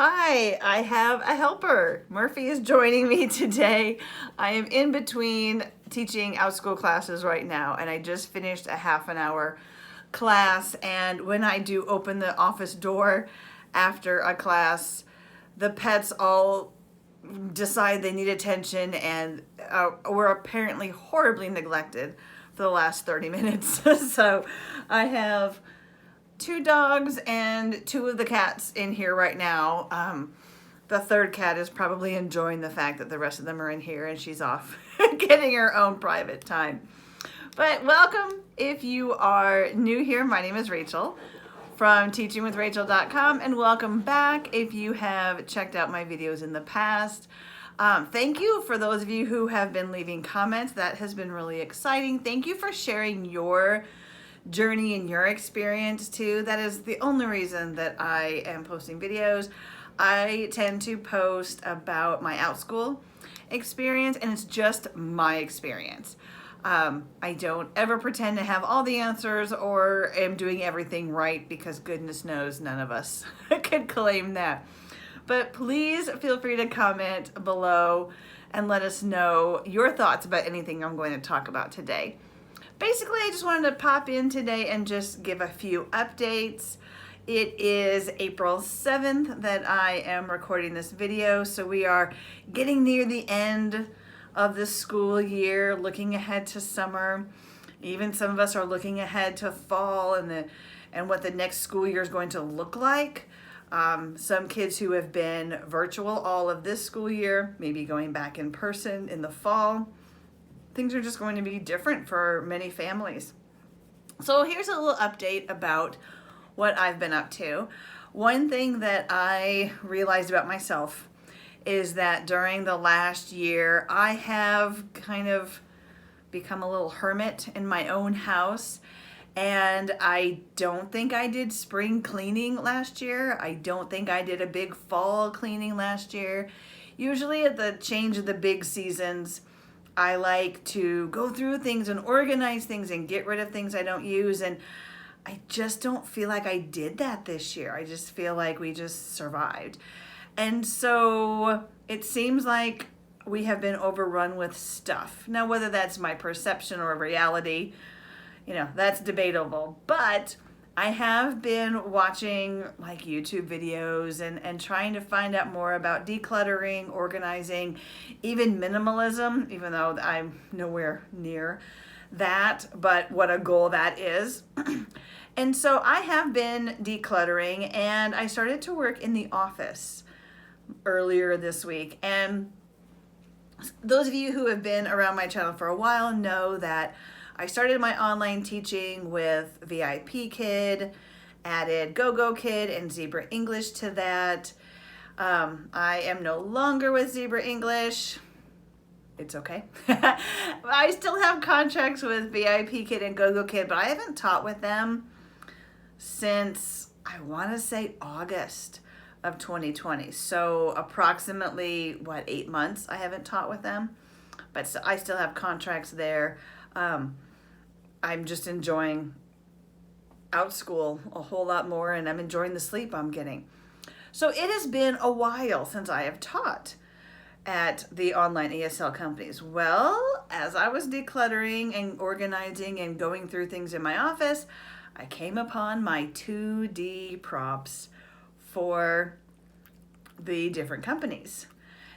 Hi, I have a helper. Murphy is joining me today. I am in between teaching Outschool classes right now, and I just finished a half an hour class. And when I do open the office door after a class, the pets all decide they need attention and were apparently horribly neglected for the last 30 minutes. So I have two dogs and two of the cats in here right now. The third cat is probably enjoying the fact that the rest of them are in here and she's off getting her own private time. But welcome if you are new here. My name is Rachel from teachingwithrachel.com, and welcome back if you have checked out my videos in the past. Thank you for those of you who have been leaving comments. That has been really exciting. Thank you for sharing your journey and your experience too. That is the only reason that I am posting videos. I tend to post about my Outschool experience, and it's just my experience. I don't ever pretend to have all the answers or am doing everything right, because goodness knows none of us could claim that. But please feel free to comment below and let us know your thoughts about anything I'm going to talk about today. Basically, I just wanted to pop in today and just give a few updates. It is April 7th that I am recording this video, so we are getting near the end of the school year, looking ahead to summer. Even some of us are looking ahead to fall and what the next school year is going to look like. Some kids who have been virtual all of this school year, maybe going back in person in the fall. Things are just going to be different for many families. So here's a little update about what I've been up to. One thing that I realized about myself is that during the last year, I have kind of become a little hermit in my own house. And I don't think I did spring cleaning last year. I don't think I did a big fall cleaning last year. Usually at the change of the big seasons, I like to go through things and organize things and get rid of things I don't use, and I just don't feel like I did that this year. I just feel like we just survived. And so it seems like we have been overrun with stuff. Now, whether that's my perception or reality, that's debatable. But I have been watching like YouTube videos and trying to find out more about decluttering, organizing, even minimalism, even though I'm nowhere near that, but what a goal that is. And so I have been decluttering, and I started to work in the office earlier this week. And those of you who have been around my channel for a while know that I started my online teaching with VIP Kid, added Go-Go Kid and Zebra English to that. I am no longer with Zebra English. It's okay. I still have contracts with VIP Kid and Go-Go Kid, but I haven't taught with them since, I want to say, August of 2020. So approximately, 8 months I haven't taught with them, but I still have contracts there. I'm just enjoying Outschool a whole lot more, and I'm enjoying the sleep I'm getting. So it has been a while since I have taught at the online ESL companies. Well, as I was decluttering and organizing and going through things in my office, I came upon my 2D props for the different companies.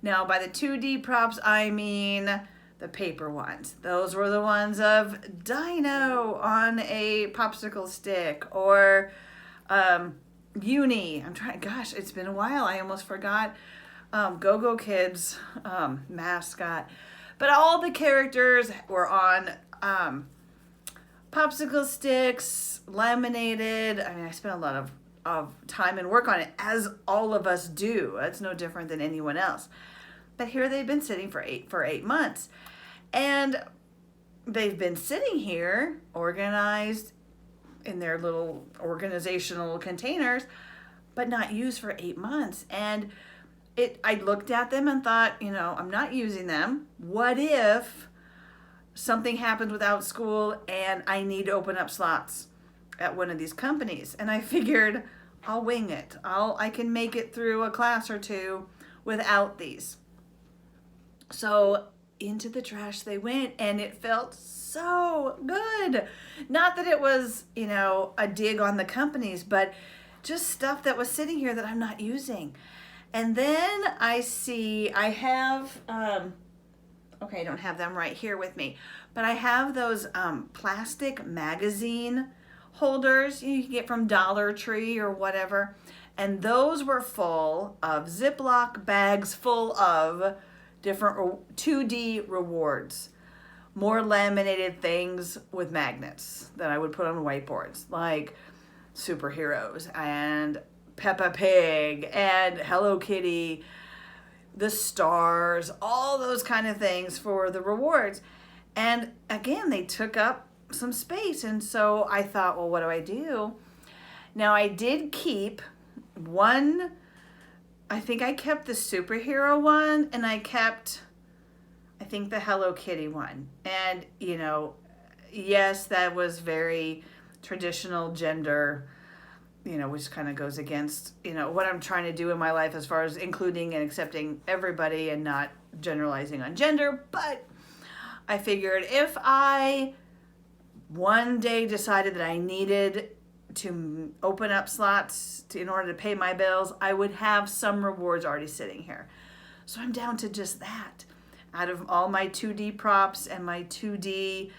Now, by the 2D props, I mean the paper ones. Those were the ones of Dino on a popsicle stick, or Uni. Gosh, it's been a while. I almost forgot Go-Go Kids mascot. But all the characters were on popsicle sticks, laminated. I mean, I spent a lot of time and work on it, as all of us do. That's no different than anyone else. But here they've been sitting for eight months. And they've been sitting here organized in their little organizational containers, but not used for 8 months. And I looked at them and thought, I'm not using them. What if something happens with Outschool and I need to open up slots at one of these companies? And I figured, I'll wing it. I can make it through a class or two without these. So into the trash they went, and it felt so good. Not that it was, a dig on the companies, but just stuff that was sitting here that I'm not using. And then I have, okay, I don't have them right here with me, but I have those plastic magazine holders you can get from Dollar Tree or whatever. And those were full of Ziploc bags full of different 2D rewards. More laminated things with magnets that I would put on whiteboards, like superheroes and Peppa Pig and Hello Kitty, the stars, all those kind of things for the rewards. And again, they took up some space. And so I thought, well, what do I do? Now I did keep one, I think I kept the superhero one, and I kept, I think, the Hello Kitty one. And, yes, that was very traditional gender, which kind of goes against, what I'm trying to do in my life as far as including and accepting everybody and not generalizing on gender. But I figured if I one day decided that I needed to open up slots in order to pay my bills, I would have some rewards already sitting here. So I'm down to just that out of all my 2D props and my 2D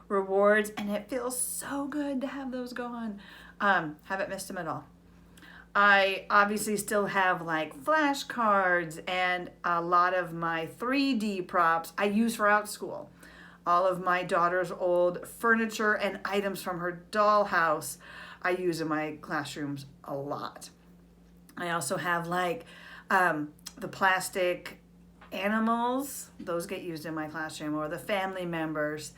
rewards, and it feels so good to have those gone. Haven't missed them at all. I obviously still have like flashcards and a lot of my 3D props I use for Outschool. All of my daughter's old furniture and items from her dollhouse I use in my classrooms a lot. I also have like the plastic animals. Those get used in my classroom, or the family members,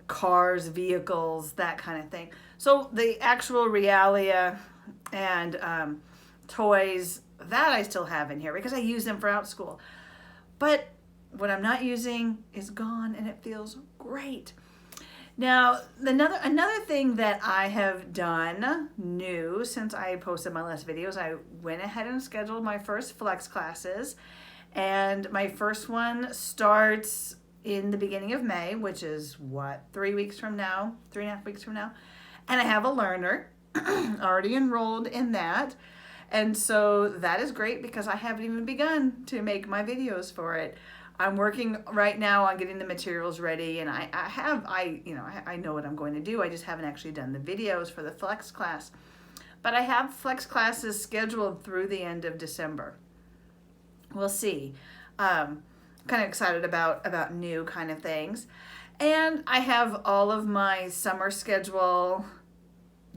cars, vehicles, that kind of thing. So the actual realia and toys, that I still have in here because I use them for Outschool. But what I'm not using is gone, and it feels great. Now, another thing that I have done new since I posted my last videos, I went ahead and scheduled my first flex classes. And my first one starts in the beginning of May, which is 3.5 weeks from now. And I have a learner already enrolled in that. And so that is great because I haven't even begun to make my videos for it. I'm working right now on getting the materials ready, and I know what I'm going to do. I just haven't actually done the videos for the flex class. But I have flex classes scheduled through the end of December. We'll see. Kind of excited about new kind of things. And I have all of my summer schedule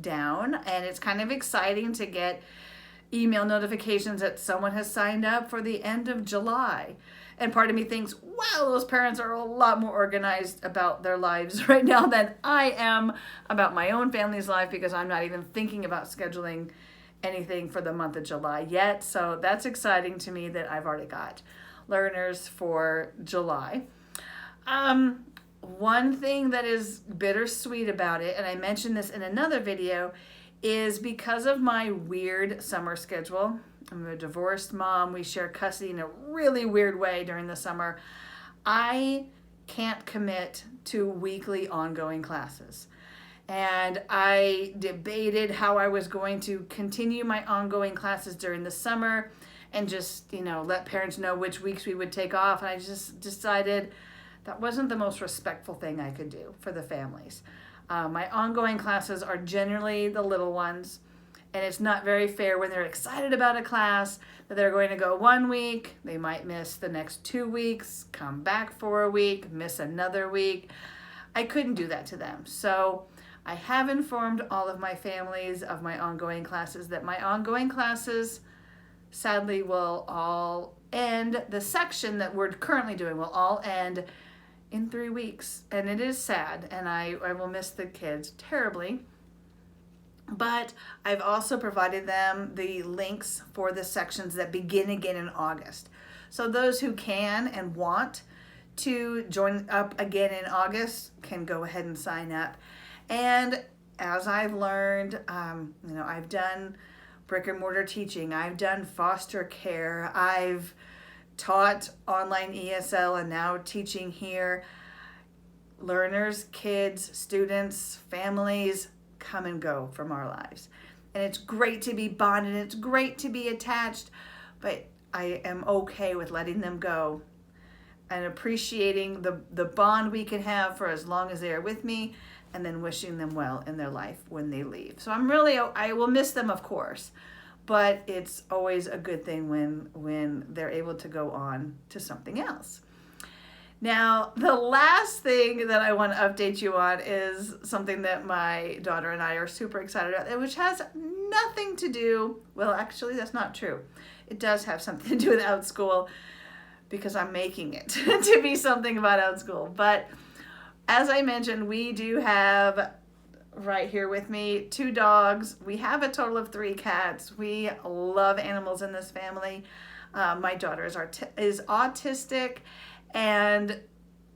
down, and it's kind of exciting to get email notifications that someone has signed up for the end of July. And part of me thinks, wow, those parents are a lot more organized about their lives right now than I am about my own family's life, because I'm not even thinking about scheduling anything for the month of July yet. So that's exciting to me that I've already got learners for July. One thing that is bittersweet about it, and I mentioned this in another video, is because of my weird summer schedule. I'm a divorced mom. We share custody in a really weird way during the summer. I can't commit to weekly ongoing classes. And I debated how I was going to continue my ongoing classes during the summer and just, let parents know which weeks we would take off. And I just decided that wasn't the most respectful thing I could do for the families. My ongoing classes are generally the little ones. And it's not very fair when they're excited about a class that they're going to go 1 week, they might miss the next 2 weeks, come back for a week, miss another week. I couldn't do that to them. So I have informed all of my families of my ongoing classes that my ongoing classes sadly will all end. The section that we're currently doing will all end in 3 weeks. And it is sad, and I will miss the kids terribly. But I've also provided them the links for the sections that begin again in August. So those who can and want to join up again in August can go ahead and sign up. And as I've learned, I've done brick and mortar teaching, I've done foster care, I've taught online ESL, and now teaching here. Learners, kids, students, families come and go from our lives. And it's great to be bonded, it's great to be attached, but I am okay with letting them go and appreciating the bond we can have for as long as they are with me, and then wishing them well in their life when they leave. So I will miss them, of course, but it's always a good thing when they're able to go on to something else. Now, the last thing that I want to update you on is something that my daughter and I are super excited about, which has nothing to do, well, actually, that's not true. It does have something to do with Outschool, because I'm making it to be something about Outschool. But as I mentioned, we do have right here with me 2 dogs. We have a total of 3 cats. We love animals in this family. My daughter is autistic, and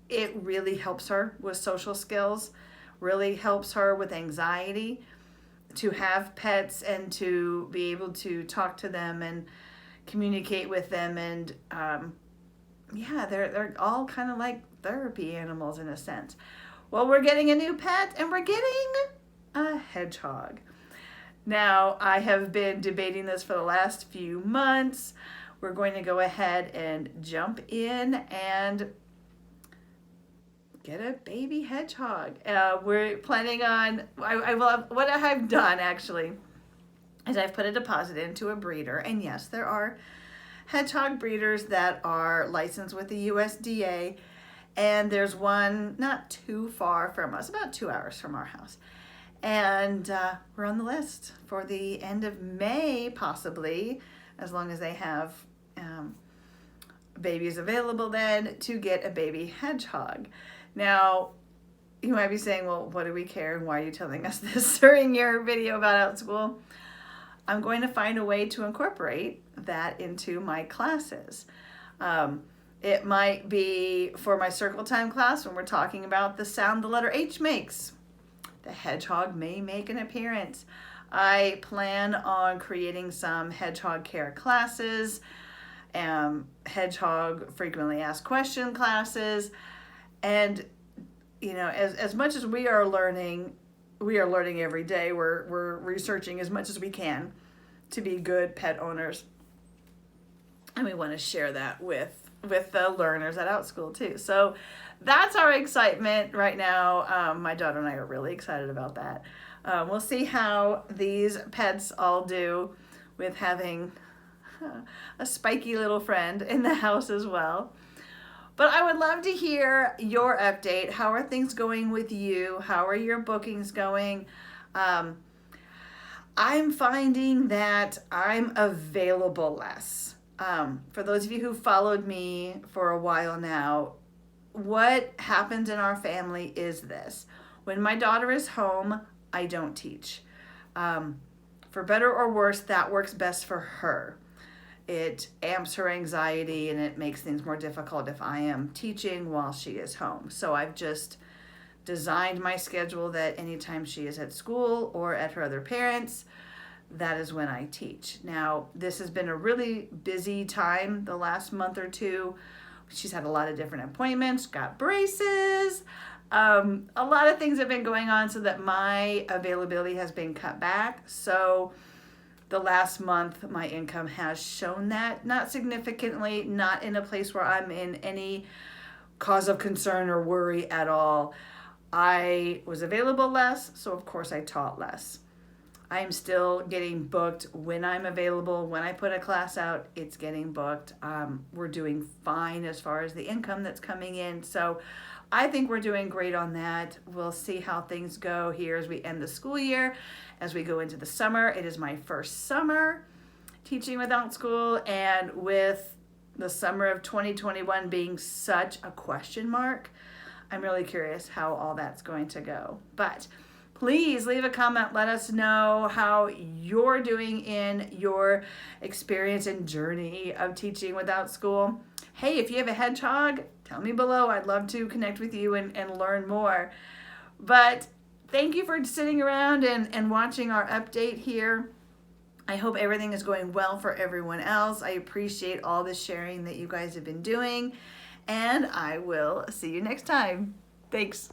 it really helps her with social skills, really helps her with anxiety to have pets and to be able to talk to them and communicate with them. And they're all kind of like therapy animals in a sense. Well, we're getting a new pet, and we're getting a hedgehog. Now, I have been debating this for the last few months. We're going to go ahead and jump in and get a baby hedgehog. We're planning on, what I have done actually is I've put a deposit into a breeder. And yes, there are hedgehog breeders that are licensed with the USDA. And there's one not too far from us, about 2 hours from our house. And we're on the list for the end of May, possibly, as long as they have babies available then, to get a baby hedgehog. Now, you might be saying, well, what do we care, and why are you telling us this during your video about Outschool? I'm going to find a way to incorporate that into my classes. It might be for my circle time class when we're talking about the sound the letter H makes. The hedgehog may make an appearance. I plan on creating some hedgehog care classes, hedgehog frequently asked question classes, and as much as we are learning every day. We're researching as much as we can to be good pet owners, and we want to share that with the learners at Outschool too. So that's our excitement right now. My daughter and I are really excited about that. We'll see how these pets all do with having a spiky little friend in the house as well. But I would love to hear your update. How are things going with you? How are your bookings going? I'm finding that I'm available less. For those of you who followed me for a while now, what happens in our family is this. When my daughter is home, I don't teach. For better or worse, that works best for her. It amps her anxiety, and it makes things more difficult if I am teaching while she is home. So I've just designed my schedule that anytime she is at school or at her other parents', that is when I teach. Now, this has been a really busy time the last month or two. She's had a lot of different appointments, got braces. A lot of things have been going on so that my availability has been cut back. So the last month, my income has shown that, not significantly, not in a place where I'm in any cause of concern or worry at all. I was available less, so of course I taught less. I am still getting booked when I'm available. When I put a class out, it's getting booked. We're doing fine as far as the income that's coming in. So I think we're doing great on that. We'll see how things go here as we end the school year. As we go into the summer, it is my first summer teaching with Outschool, and with the summer of 2021 being such a question mark, I'm really curious how all that's going to go. But please leave a comment. Let us know how you're doing in your experience and journey of teaching with Outschool. Hey, if you have a hedgehog, tell me below. I'd love to connect with you and learn more. But thank you for sitting around and watching our update here. I hope everything is going well for everyone else. I appreciate all the sharing that you guys have been doing, and I will see you next time. Thanks.